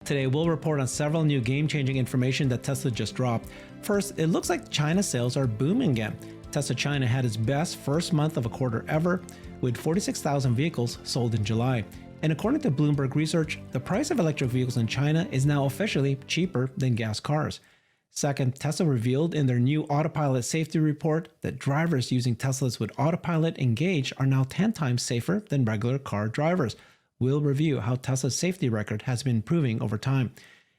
Today, we'll report on several new game-changing information that Tesla just dropped. First, it looks like China sales are booming again. Tesla China had its best first month of a quarter ever, with 46,000 vehicles sold in July. And according to Bloomberg Research, the price of electric vehicles in China is now officially cheaper than gas cars. Second, Tesla revealed in their new autopilot safety report that drivers using Teslas with autopilot engaged are now 10 times safer than regular car drivers. We'll review how Tesla's safety record has been improving over time.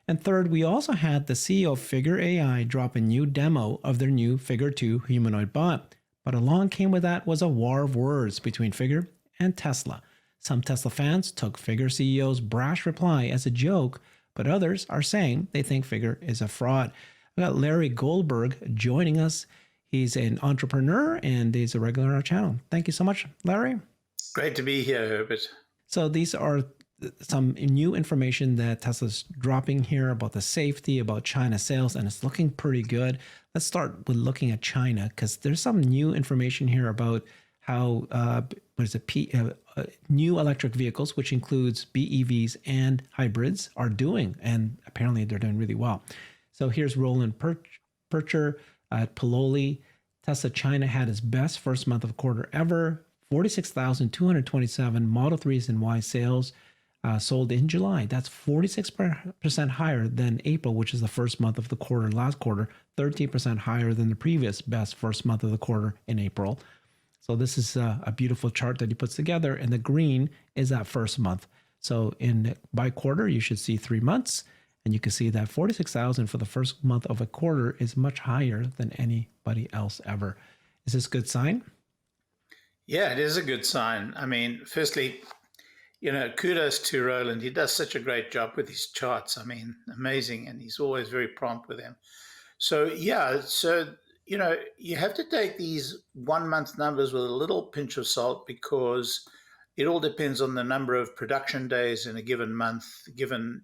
And third, we also had the CEO of FigureAI drop a new demo of their new Figure 2 humanoid bot. But along came with that was a war of words between Figure and Tesla. Some Tesla fans took Figure CEO's brash reply as a joke, but others are saying they think Figure is a fraud. We got Larry Goldberg joining us. He's an entrepreneur and he's a regular on our channel. Thank you so much, Larry. Great to be here, Herbert. So these are some new information that Tesla's dropping here about the safety, about China sales, and it's looking pretty good. Let's start with looking at China because there's some new information here about how new electric vehicles, which includes BEVs and hybrids, are doing, and apparently they're doing really well. So here's Roland Percher at Pololi. Tesla China had its best first month of a quarter ever. 46,227 Model 3s and Y sales sold in July. That's 46% higher than April, which is the first month of the quarter last quarter, 13% higher than the previous best first month of the quarter in April. So this is a beautiful chart that he puts together, and the green is that first month. So by quarter, you should see 3 months, and you can see that 46,000 for the first month of a quarter is much higher than anybody else ever. Is this a good sign? Yeah, it is a good sign. I mean, firstly, kudos to Roland. He does such a great job with his charts. I mean, amazing. And he's always very prompt with them. So, you have to take these 1 month numbers with a little pinch of salt because it all depends on the number of production days in a given month, given,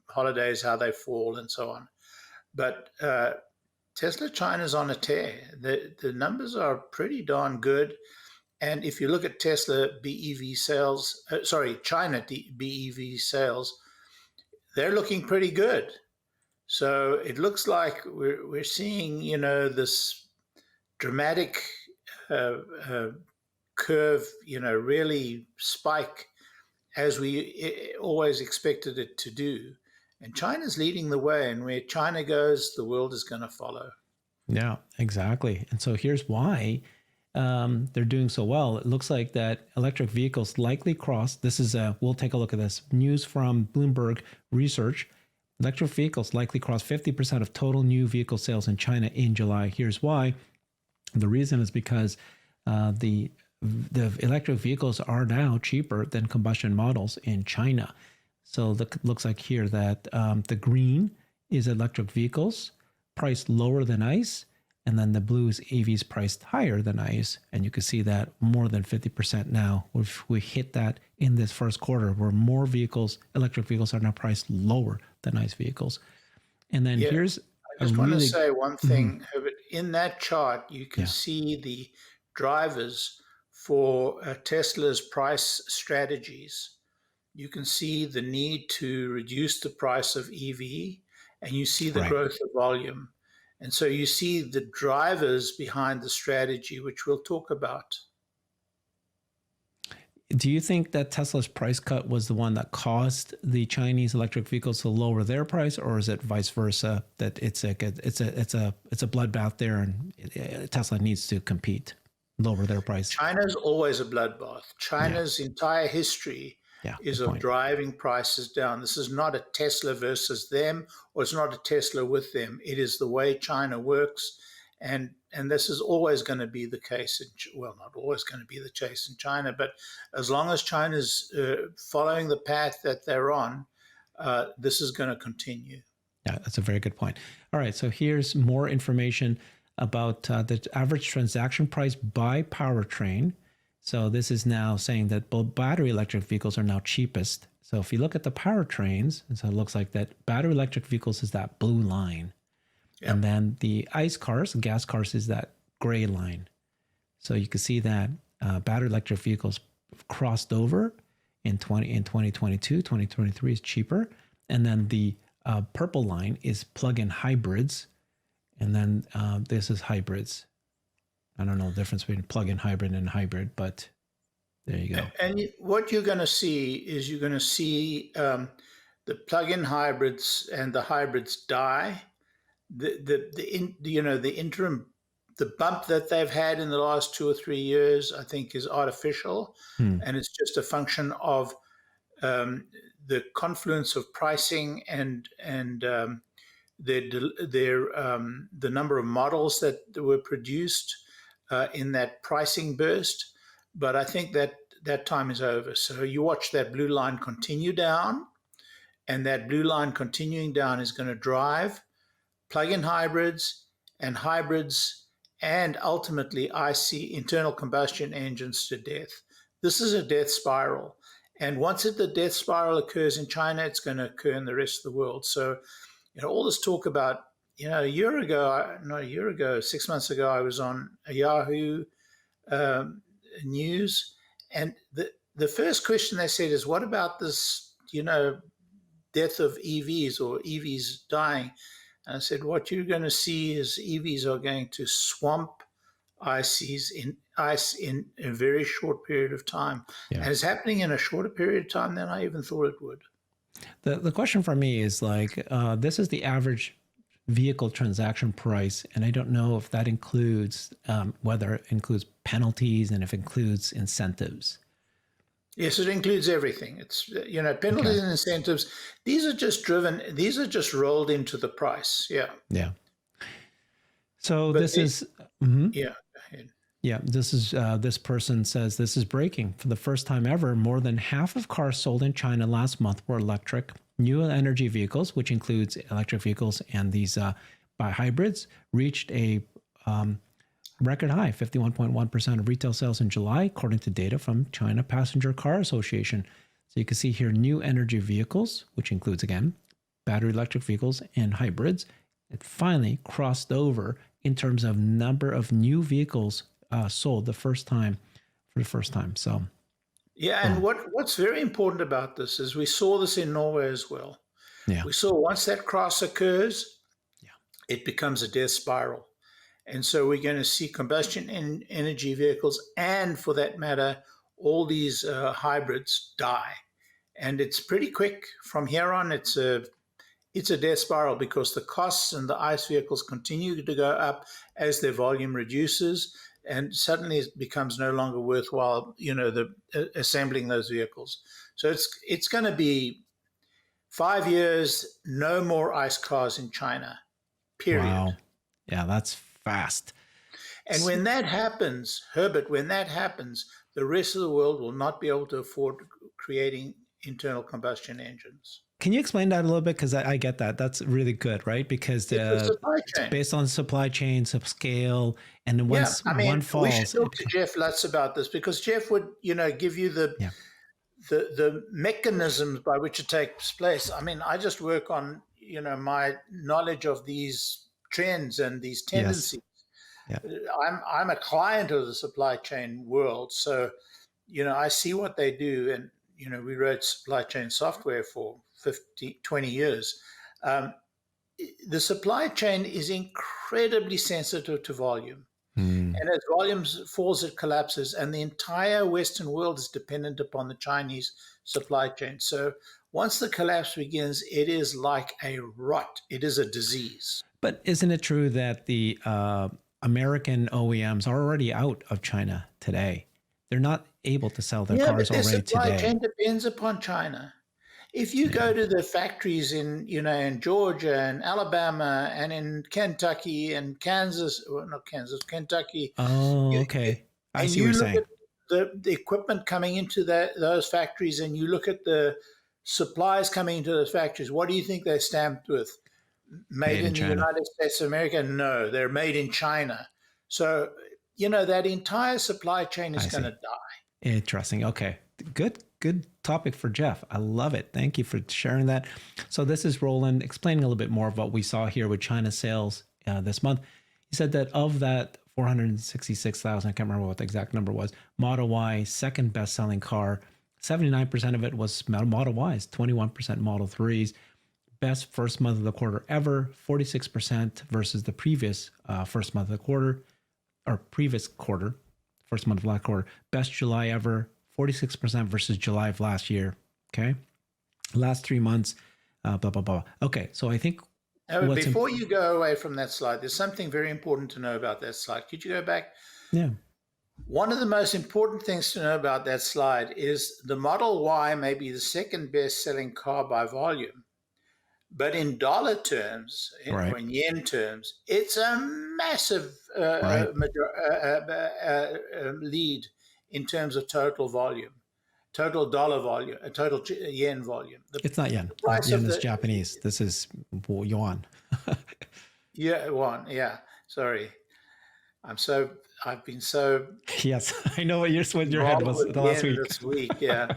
holidays, how they fall and so on. But Tesla China's on a tear. The numbers are pretty darn good. And if you look at Tesla BEV sales, China BEV sales, they're looking pretty good. So it looks like we're seeing, this dramatic curve, really spike as we always expected it to do. And China's leading the way, and where China goes, the world is going to follow. Yeah, exactly. And so here's why. They're doing so well. It looks like that electric vehicles likely cross. This is we'll take a look at this. News from Bloomberg Research. Electric vehicles likely cross 50% of total new vehicle sales in China in July. Here's why. The reason is because the electric vehicles are now cheaper than combustion models in China. So it looks like here that the green is electric vehicles priced lower than ICE. And then the blue is EVs priced higher than ICE. And you can see that more than 50% now. We hit that in this first quarter where more vehicles, electric vehicles, are now priced lower than ICE vehicles. And then here's I just want to say one thing. In that chart, you can see the drivers for Tesla's price strategies. You can see the need to reduce the price of EV, and you see the growth of volume. And so you see the drivers behind the strategy, which we'll talk about. Do you think that Tesla's price cut was the one that caused the Chinese electric vehicles to lower their price, or is it vice versa? That it's a bloodbath there, and Tesla needs to compete, lower their price. China's always a bloodbath. China's entire history is of driving prices down. This is not a Tesla versus them, or it's not a Tesla with them. It is the way China works, and this is always going to be the case. Not always going to be the case in China, but as long as China's following the path that they're on, this is going to continue. Yeah, that's a very good point. All right, so here's more information about the average transaction price by powertrain. So this is now saying that both battery electric vehicles are now cheapest. So if you look at the powertrains, and so it looks like that battery electric vehicles is that blue line. Yep. And then the ICE cars, gas cars, is that gray line. So you can see that battery electric vehicles crossed over in 2022, 2023 is cheaper. And then the purple line is plug-in hybrids. And then this is hybrids. I don't know the difference between plug-in hybrid and hybrid, but there you go. And what you're going to see is you're going to see the plug-in hybrids and the hybrids die. The interim, the bump that they've had in the last 2 or 3 years, I think, is artificial, and it's just a function of the confluence of pricing and the number of models that were produced in that pricing burst. But I think that time is over. So you watch that blue line continue down, and that blue line continuing down is going to drive plug-in hybrids and ultimately IC, internal combustion engines, to death. This is a death spiral. And once the death spiral occurs in China, it's going to occur in the rest of the world. So, all this talk about, a year ago, not a year ago, 6 months ago, I was on a Yahoo News. And the first question they said is, what about this, death of EVs or EVs dying? And I said, what you're going to see is EVs are going to swamp ICs in a very short period of time. Yeah. And it's happening in a shorter period of time than I even thought it would. The question for me is this is the average vehicle transaction price. And I don't know if that includes, whether it includes penalties and if it includes incentives. Yes, it includes everything. It's, penalties and incentives. These are just rolled into the price. Yeah. Yeah. So but this is, yeah, go ahead. Yeah, this person says this is breaking. For the first time ever, more than half of cars sold in China last month were electric. New energy vehicles, which includes electric vehicles and these hybrids, reached a record high, 51.1% of retail sales in July, according to data from China Passenger Car Association. So you can see here new energy vehicles, which includes, again, battery electric vehicles and hybrids. It finally crossed over in terms of number of new vehicles sold for the first time. So, yeah, and what's very important about this is we saw this in Norway as well. Yeah, we saw once that cross occurs, it becomes a death spiral. And so we're going to see combustion energy vehicles and, for that matter, all these hybrids die. And it's pretty quick. From here on, it's a death spiral because the costs and the ICE vehicles continue to go up as their volume reduces, and suddenly it becomes no longer worthwhile, assembling those vehicles. So it's going to be 5 years, no more ICE cars in China, period. Wow. Yeah, that's fast. And when that happens, Herbert, the rest of the world will not be able to afford creating internal combustion engines. Can you explain that a little bit? Because I get that. That's really good, right? Because it's based on supply chains of scale, and then once one falls, we should talk to Jeff Lutz about this, because Jeff would, give you the mechanisms by which it takes place. I mean, I just work on, my knowledge of these trends and these tendencies. Yes. Yeah. I'm a client of the supply chain world, so I see what they do, and we wrote supply chain software for 20 years. The supply chain is incredibly sensitive to volume, and as volumes falls, it collapses, and the entire Western world is dependent upon the Chinese supply chain. So once the collapse begins, it is like a rot. It is a disease. But isn't it true that the American OEMs are already out of China today? They're not able to sell their cars already today. The supply chain depends upon China. If you go to the factories in Georgia and Alabama and in Kentucky and Kansas, well, not Kansas, Kentucky. Oh, okay. I see what you're saying. At the equipment coming into those factories, and you look at the supplies coming into those factories, what do you think they're stamped with? Made in the United States of America? No, they're made in China. So, that entire supply chain is going to die. Interesting. Okay. Good topic for Jeff. I love it. Thank you for sharing that. So this is Roland explaining a little bit more of what we saw here with China sales this month. He said that of that 466,000, I can't remember what the exact number was, Model Y, second best-selling car, 79% of it was Model Ys, 21% Model 3s. best first month of the quarter ever, 46% versus the previous first month of the quarter, or previous quarter, first month of last quarter. Best July ever, 46% versus July of last year. Okay. Last 3 months, blah, blah, blah. Okay. So I think before you go away from that slide, there's something very important to know about that slide. Could you go back? Yeah. One of the most important things to know about that slide is the Model Y may be the second best-selling car by volume, but in dollar terms, or in yen terms, it's a massive lead in terms of total volume, total dollar volume, total yen volume. It's not yen. Yen is Japanese. This is yuan. Yeah, yuan. Yeah. Sorry. I've been so. Yes, I know what your head was the last week. This week, yeah.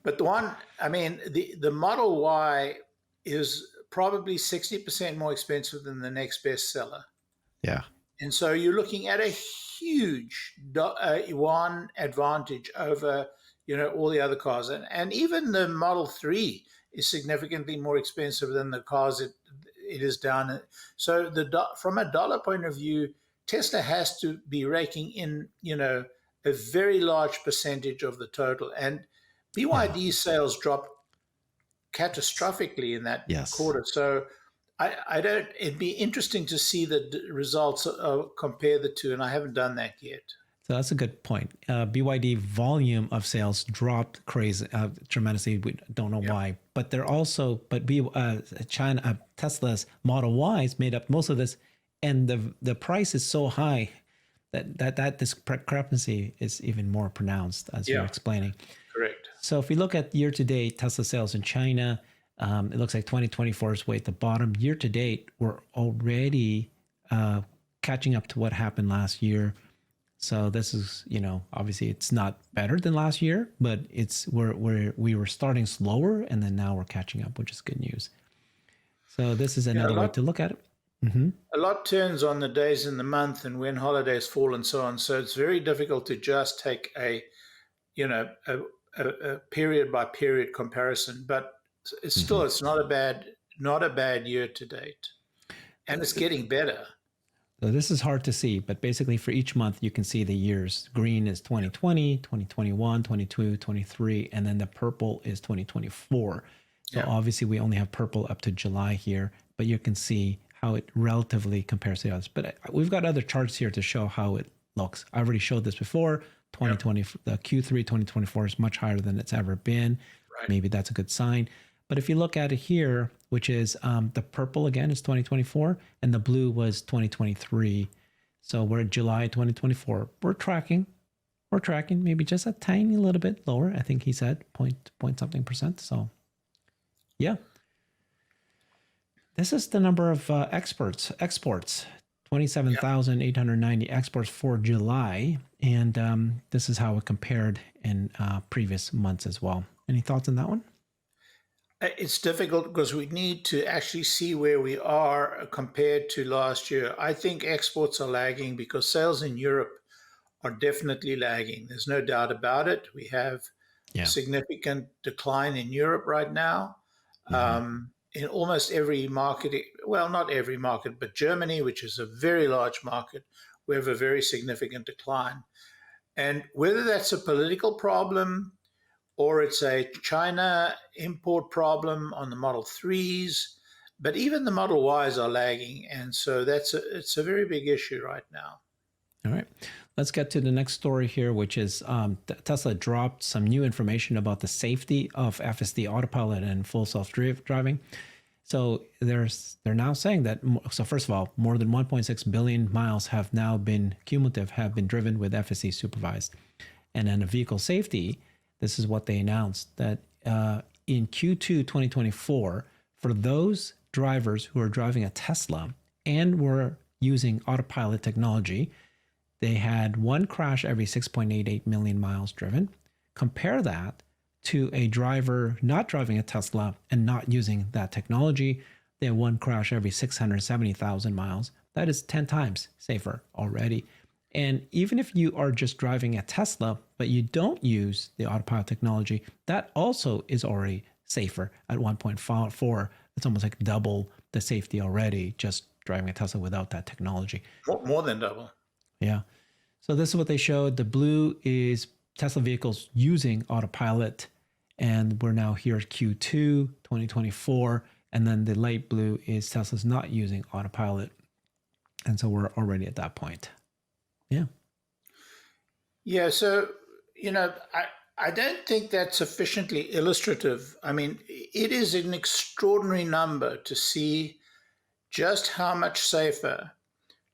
But the Model Y is probably 60% more expensive than the next bestseller. Yeah. And so you're looking at a huge yuan advantage over, all the other cars. And even the Model 3 is significantly more expensive than the cars it is down. So from a dollar point of view, Tesla has to be raking in, a very large percentage of the total. And BYD sales dropped catastrophically in that quarter. So it'd be interesting to see the results compare the two, and I haven't done that yet. So that's a good point. BYD volume of sales dropped tremendously. We don't know why, but Tesla's Model Ys made up most of this, and the price is so high that discrepancy is even more pronounced, as you're explaining. Correct. So if we look at year-to-date Tesla sales in China, it looks like 2024 is way at the bottom. Year-to-date, we're already catching up to what happened last year. So this is, obviously it's not better than last year, but we were starting slower, and then now we're catching up, which is good news. So this is another way to look at it. Mm-hmm. A lot turns on the days in the month and when holidays fall and so on. So it's very difficult to just take a period by period comparison. But it's still it's not a bad year to date, and it's getting better. So this is hard to see, but basically for each month you can see the years. Green is 2020, 2021, 22, 23, and then the purple is 2024. So obviously we only have purple up to July here, but you can see how it relatively compares to the others. But we've got other charts here to show how it looks. I already showed this before. 2020, the Q3 2024 is much higher than it's ever been. Right. Maybe that's a good sign. But if you look at it here, which is the purple again is 2024, and the blue was 2023. So we're at July 2024. We're tracking maybe just a tiny little bit lower. I think he said point something percent. So yeah. This is the number of exports, 27,890 exports for July. And this is how it compared in previous months as well. Any thoughts on that one? It's difficult because we need to actually see where we are compared to last year. I think exports are lagging because sales in Europe are definitely lagging. There's no doubt about it. We have a significant decline in Europe right now. In almost every market, well, not every market, but Germany, which is a very large market, we have a very significant decline. And whether that's a political problem or it's a China import problem on the Model 3s, but even the Model Ys are lagging. And so it's a very big issue right now. All right. Let's get to the next story here, which is Tesla dropped some new information about the safety of FSD autopilot and full self-driving. So they're now saying that, so first of all, more than 1.6 billion miles have now been driven with FSD supervised. And then the vehicle safety, this is what they announced, that in Q2 2024, for those drivers who are driving a Tesla and were using autopilot technology, they had one crash every 6.88 million miles driven. Compare that to a driver not driving a Tesla and not using that technology. They had one crash every 670,000 miles. That is 10 times safer already. And even if you are just driving a Tesla, but you don't use the autopilot technology, that also is already safer at 1.4 It's almost like double the safety already just driving a Tesla without that technology. More than double. Yeah. So this is what they showed. The blue is Tesla vehicles using autopilot, and we're now here at Q2 2024. And then the light blue is Tesla's not using autopilot. And so we're already at that point. Yeah. Yeah. So, I don't think that's sufficiently illustrative. I mean, it is an extraordinary number to see just how much safer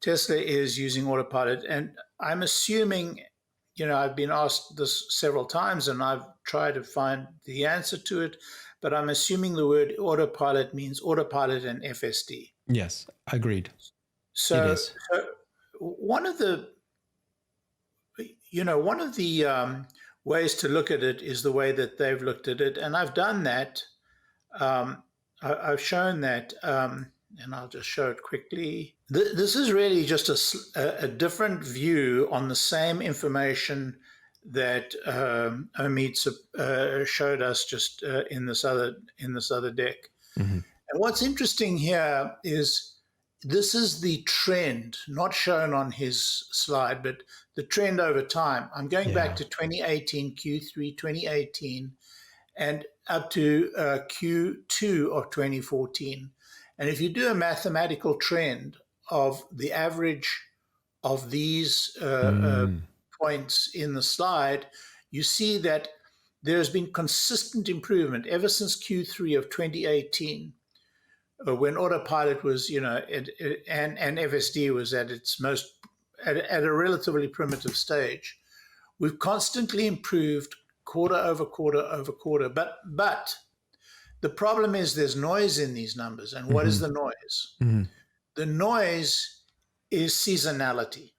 Tesla is using autopilot. And I'm assuming, I've been asked this several times and I've tried to find the answer to it, but I'm assuming the word autopilot means autopilot and FSD. Yes, agreed. So, It is. so one of the ways to look at it is the way that they've looked at it, and I've done that. I've shown that, and I'll just show it quickly. This is really just a different view on the same information that Omid showed us just in this other deck. Mm-hmm. And what's interesting here is this is the trend, not shown on his slide, but the trend over time. I'm going back to 2018, Q3 2018, and up to Q2 of 2014. And if you do a mathematical trend of the average of these points in the slide, you see that there's been consistent improvement ever since Q3 of 2018. When autopilot was, and FSD was at its most, at a relatively primitive stage. We've constantly improved quarter over quarter over quarter. But the problem is there's noise in these numbers. And what is the noise? Mm-hmm. The noise is seasonality.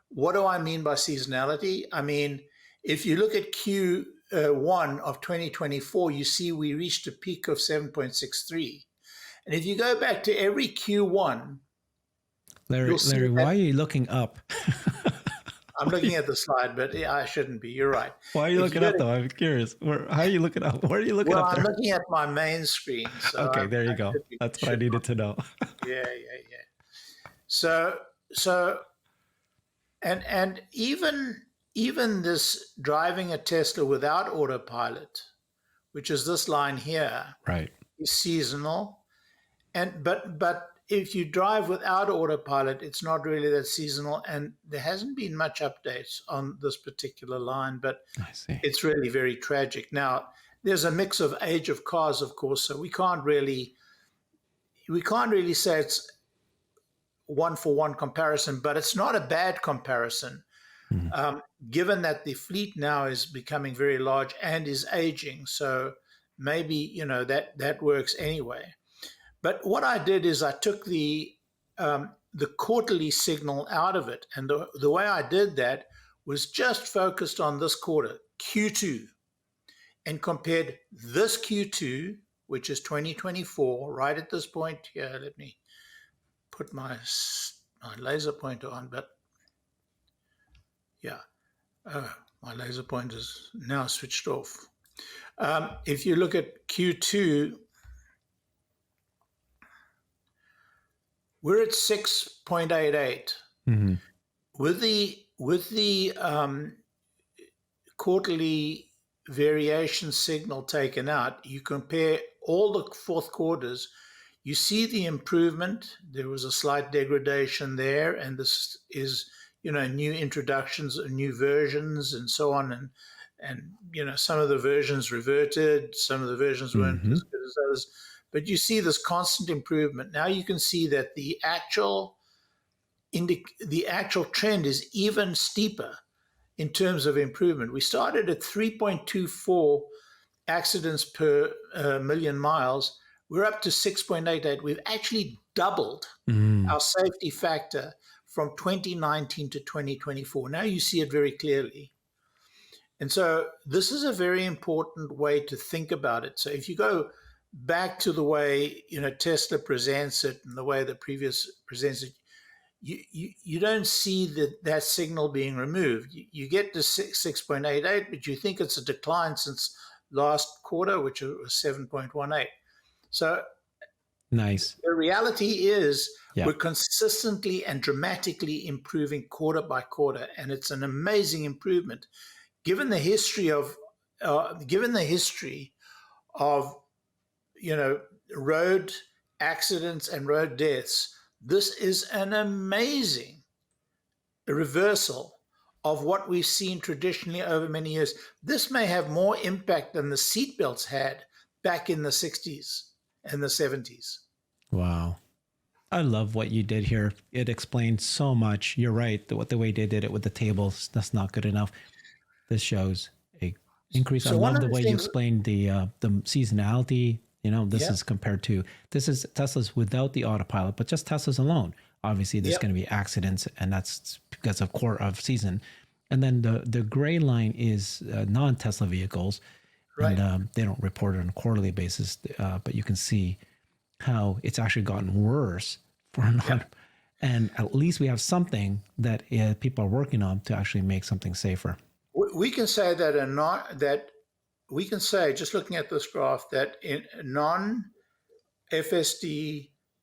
What do I mean by seasonality? I mean, if you look at Q1 of 2024, you see we reached a peak of 7.63. And if you go back to every Q1, Larry, why are you looking up? I'm looking at the slide, but I shouldn't be. You're right. Why are you looking up, though? I'm curious. How are you looking up? Where are you looking up? Well, I'm looking at my main screen. So okay, there you go. That's what I needed to know. Yeah. So, and even this driving a Tesla without autopilot, which is this line here, right, is seasonal. But if you drive without autopilot, it's not really that seasonal, and there hasn't been much updates on this particular line, but I see. It's really very tragic. Now, there's a mix of age of cars, of course, so we can't really say it's one-for-one comparison, but it's not a bad comparison, given that the fleet now is becoming very large and is aging. So maybe that works anyway. But what I did is I took the quarterly signal out of it. And the way I did that was just focused on this quarter, Q2, and compared this Q2, which is 2024, right at this point here. Let me put my laser pointer on, but yeah, my laser pointer is now switched off. If you look at Q2, we're at 6.88. Mm-hmm. With the quarterly variation signal taken out, you compare all the fourth quarters, you see the improvement. There was a slight degradation there, and this is new introductions, new versions, and so on, and some of the versions reverted, some of the versions weren't as good as others. But you see this constant improvement. Now you can see that the actual trend is even steeper in terms of improvement. We started at 3.24 accidents per million miles. We're up to 6.88. We've actually doubled our safety factor from 2019 to 2024. Now you see it very clearly. And so this is a very important way to think about it. So if you go back to the way Tesla presents it and the way the previous presents it, you don't see that signal being removed. You get to 6.88, but you think it's a decline since last quarter, which was 7.18. So Nice. the reality is Yeah. we're consistently and dramatically improving quarter by quarter, and it's an amazing improvement given the history of given the history of road accidents and road deaths. This is an amazing reversal of what we've seen traditionally over many years. This may have more impact than the seatbelts had back in the 60s and the 70s. Wow. I love what you did here. It explains so much. You're right. The way they did it with the tables, that's not good enough. This shows a increase. I So one love of the the way you things, explained the seasonality. This yeah, is compared to, this is Tesla's without the autopilot, but just Tesla's alone. Obviously, there's yep, going to be accidents, and that's because of season. And then the gray line is non-Tesla vehicles, and right. they don't report it on a quarterly basis, but you can see how it's actually gotten worse for non. Yep. And at least we have something that people are working on to actually make something safer. We can say that we can say, just looking at this graph, that in non-FSD,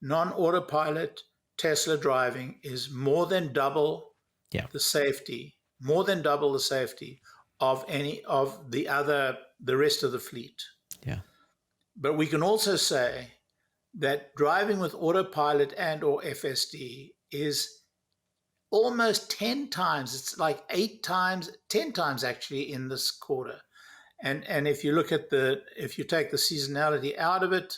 non-autopilot Tesla driving is more than double Yeah. the safety, more than double the safety of any of the rest of the fleet. Yeah. But we can also say that driving with autopilot and or FSD is almost 10 times, it's like 8 times, 10 times actually in this quarter. And if you look at if you take the seasonality out of it,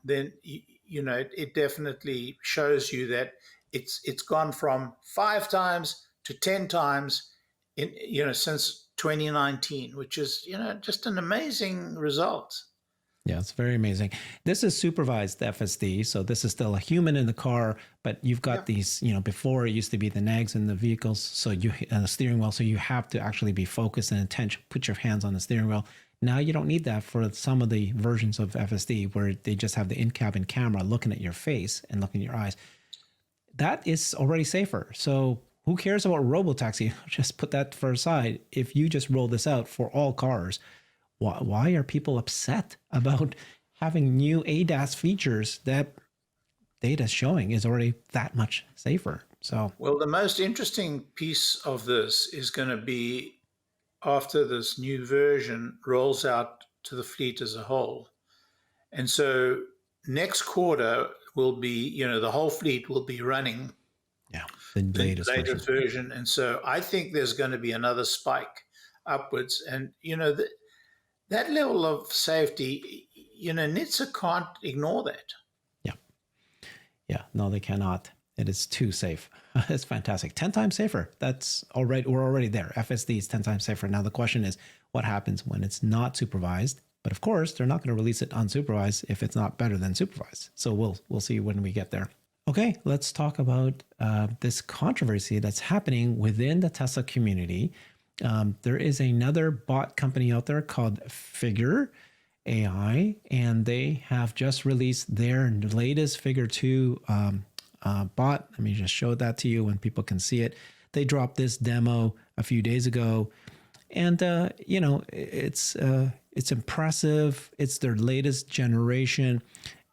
then it definitely shows you that it's gone from 5 times to 10 times since 2019, which is just an amazing result. Yeah, it's very amazing. This is supervised FSD, so this is still a human in the car, but you've got Yeah. these, before it used to be the nags in the vehicles, so and the steering wheel, so you have to actually be focused and intention, put your hands on the steering wheel. Now you don't need that for some of the versions of FSD where they just have the in-cabin camera looking at your face and looking at your eyes. That is already safer. So who cares about robotaxi? Just put that for aside. If you just roll this out for all cars, why are people upset about having new ADAS features that data showing is already that much safer? So, Well, the most interesting piece of this is going to be after this new version rolls out to the fleet as a whole. And so next quarter will be, the whole fleet will be running yeah, the the latest version. latest version. And so I think there's going to be another spike upwards. And, that level of safety, NHTSA can't ignore that. Yeah. Yeah. No, they cannot. It is too safe. It's fantastic. 10 times safer. That's already, we're already there. FSD is 10 times safer. Now the question is what happens when it's not supervised? But of course, they're not going to release it unsupervised if it's not better than supervised. So we'll see when we get there. Okay, let's talk about this controversy that's happening within the Tesla community. There is another bot company out there called FigureAI, and they have just released their latest Figure 2 bot. Let me just show that to you when people can see it. They dropped this demo a few days ago, and it's impressive. It's their latest generation,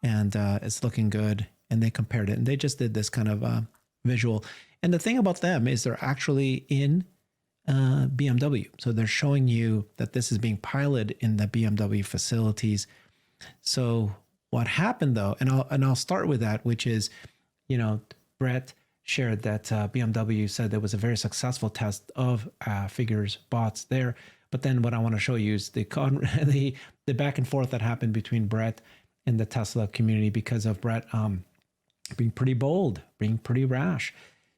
and it's looking good. And they compared it, and they just did this kind of visual. And the thing about them is they're actually in BMW. So they're showing you that this is being piloted in the BMW facilities. So what happened though, and I'll start with that, which is, Brett shared that BMW said there was a very successful test of Figure's bots there. But then what I want to show you is the back and forth that happened between Brett and the Tesla community because of Brett being pretty bold, being pretty rash.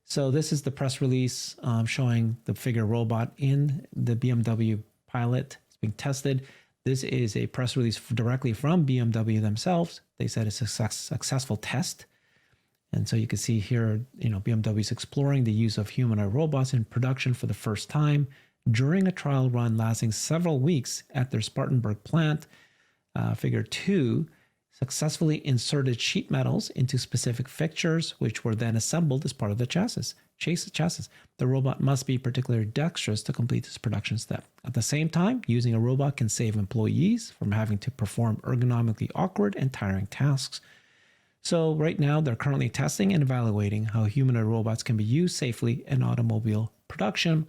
So this is the press release showing the Figure robot in the BMW pilot. It's being tested. This is a press release directly from BMW themselves. They said it's a successful test. And so you can see here, BMW is exploring the use of humanoid robots in production for the first time during a trial run lasting several weeks at their Spartanburg plant. Figure 2 successfully inserted sheet metals into specific fixtures, which were then assembled as part of the chassis. chassis. The robot must be particularly dexterous to complete this production step. At the same time, using a robot can save employees from having to perform ergonomically awkward and tiring tasks. So right now, they're currently testing and evaluating how humanoid robots can be used safely in automobile production.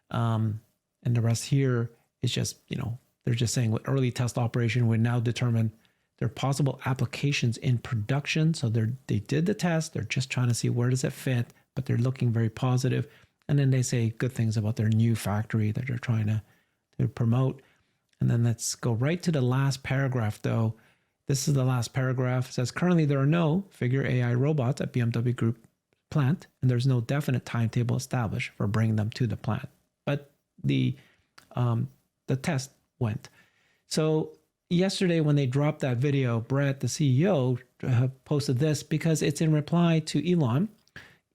And the rest here is just, they're just saying with early test operation would now determine their possible applications in production. So they did the test. They're just trying to see where does it fit, but they're looking very positive. And then they say good things about their new factory that they're trying to promote. And then let's go right to the last paragraph, though. This is the last paragraph. It says, currently there are no FigureAI robots at BMW Group plant, and there's no definite timetable established for bringing them to the plant. But the test went. So yesterday when they dropped that video, Brett, the CEO, posted this because it's in reply to Elon.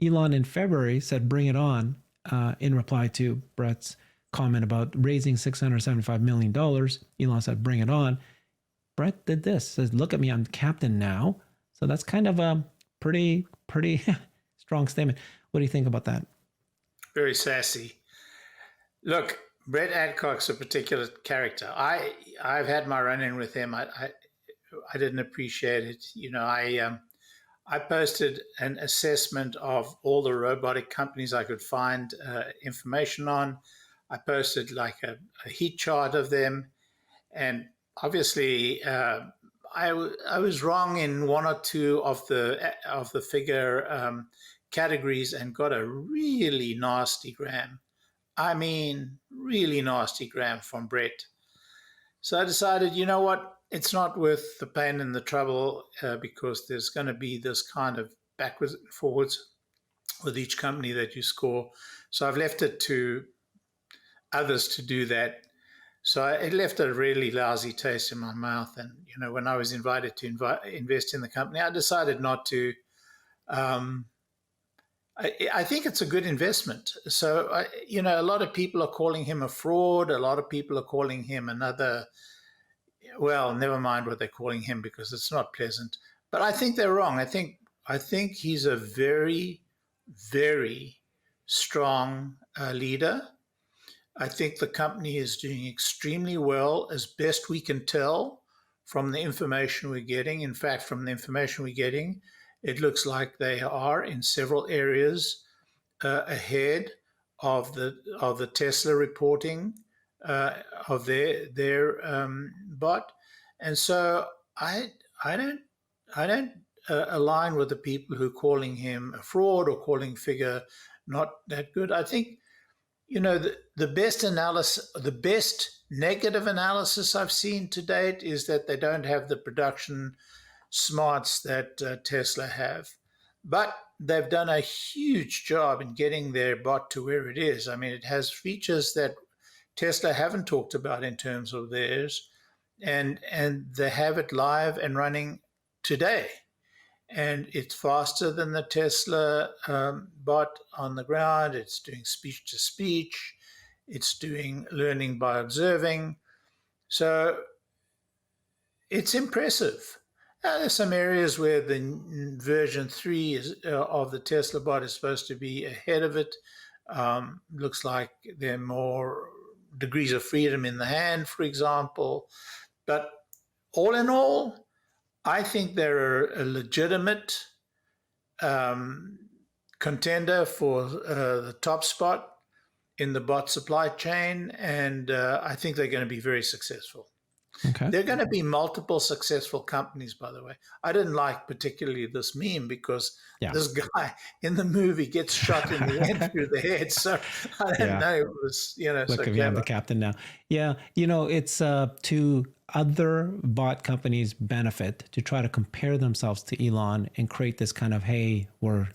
Elon in February said, bring it on, in reply to Brett's comment about raising $675 million. Elon said, bring it on. Brett did this, says, look at me, I'm captain now. So that's kind of a pretty strong statement. What do you think about that? Very sassy. Look, Brett Adcock's a particular character. I've had my run-in with him. I didn't appreciate it. I posted an assessment of all the robotic companies I could find information on. I posted like a heat chart of them, and obviously I was wrong in one or two of the figure categories and got a really nasty gram. I mean, really nasty gram from Brett. So I decided, you know what? It's not worth the pain and the trouble because there's going to be this kind of backwards and forwards with each company that you score. So I've left it to others to do that. So it left a really lousy taste in my mouth. And, when I was invited to invest in the company, I decided not to. I think it's a good investment. So, a lot of people are calling him a fraud. A lot of people are calling him another, well, never mind what they're calling him because it's not pleasant. But I think they're wrong. I think he's a very, very strong leader. I think the company is doing extremely well as best we can tell from the information we're getting. In fact, from the information we're getting, it looks like they are in several areas ahead of the Tesla reporting of their bot, and so I don't align with the people who are calling him a fraud or calling Figure not that good. I think the best analysis, the best negative analysis I've seen to date is that they don't have the production smarts that Tesla have. But they've done a huge job in getting their bot to where it is. I mean, it has features that Tesla haven't talked about in terms of theirs, and they have it live and running today. And it's faster than the Tesla bot on the ground. It's doing speech-to-speech. It's doing learning by observing. So it's impressive. Now, there's some areas where the version 3 of the Tesla bot is supposed to be ahead of it. Looks like there are more degrees of freedom in the hand, for example. But all in all, I think they're a legitimate contender for the top spot in the bot supply chain, and I think they're going to be very successful. Okay. There are going to be multiple successful companies, by the way. I didn't like particularly this meme because this guy in the movie gets shot in the end through the head. So I don't know. It was, Look, so if clever. you have the captain now. Yeah. It's to other bot companies' benefit to try to compare themselves to Elon and create this kind of, hey, we're,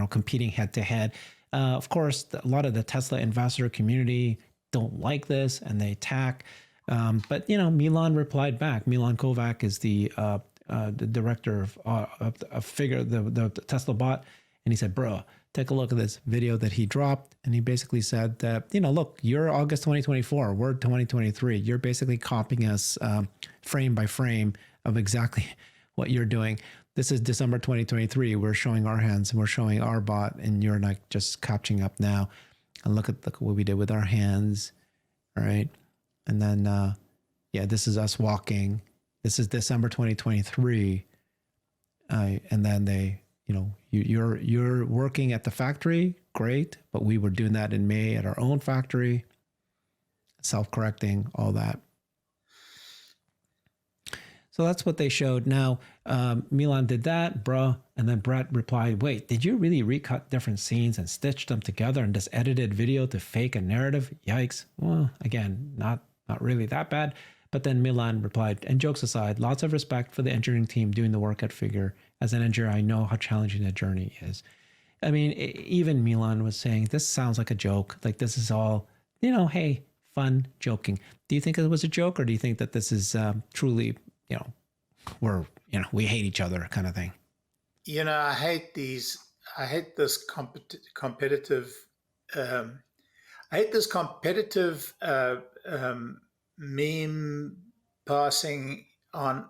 competing head to head. Of course, a lot of the Tesla investor community don't like this and they attack. But Milan replied back. Milan Kovac is the director of Figure, the Tesla bot, and he said, "Bro, take a look at this video that he dropped." And he basically said that, look, you're August 2024, we're 2023. You're basically copying us frame by frame of exactly what you're doing. This is December 2023. We're showing our hands and we're showing our bot, and you're like just catching up now. And look at what we did with our hands. All right. And then, this is us walking. This is December 2023. And then you're working at the factory. Great. But we were doing that in May at our own factory. Self-correcting, all that. So that's what they showed. Now, Milan did that, bruh. And then Brett replied, wait, did you really recut different scenes and stitch them together and just edited video to fake a narrative? Yikes. Well, again, not really that bad. But then Milan replied, and jokes aside, lots of respect for the engineering team doing the work at Figure. As an engineer, I know how challenging the journey is. I mean, even Milan was saying, this sounds like a joke. Like this is all, hey, fun joking. Do you think it was a joke, or do you think that this is truly, we hate each other kind of thing? I hate this competitive, meme passing on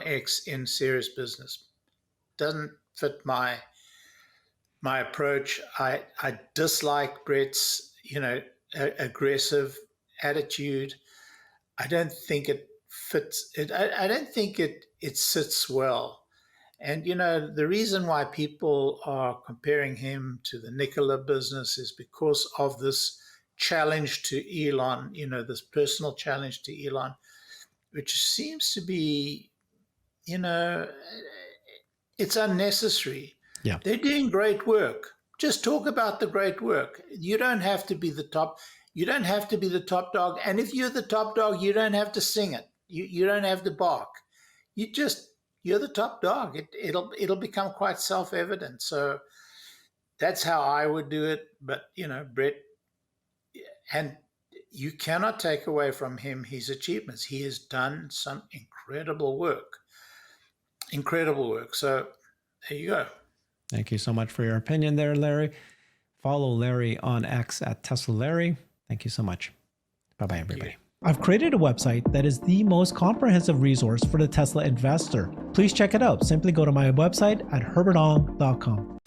X in serious business. Doesn't fit my approach. I dislike Brett's, aggressive attitude. I don't think it fits. I don't think it sits well. And, the reason why people are comparing him to the Nikola business is because of this challenge to Elon, this personal challenge to Elon, which seems to be, it's unnecessary. Yeah. They're doing great work. Just talk about the great work. You don't have to be the top. You don't have to be the top dog. And if you're the top dog, you don't have to sing it. You don't have to bark. You're the top dog. It'll become quite self-evident. So that's how I would do it. But, Brett, and you cannot take away from him his achievements. He has done some incredible work. So there you go. Thank you so much for your opinion there, Larry. Follow Larry on X at Tesla Larry. Thank you so much. Bye-bye, everybody. I've created a website that is the most comprehensive resource for the Tesla investor. Please check it out. Simply go to my website at herbertong.com.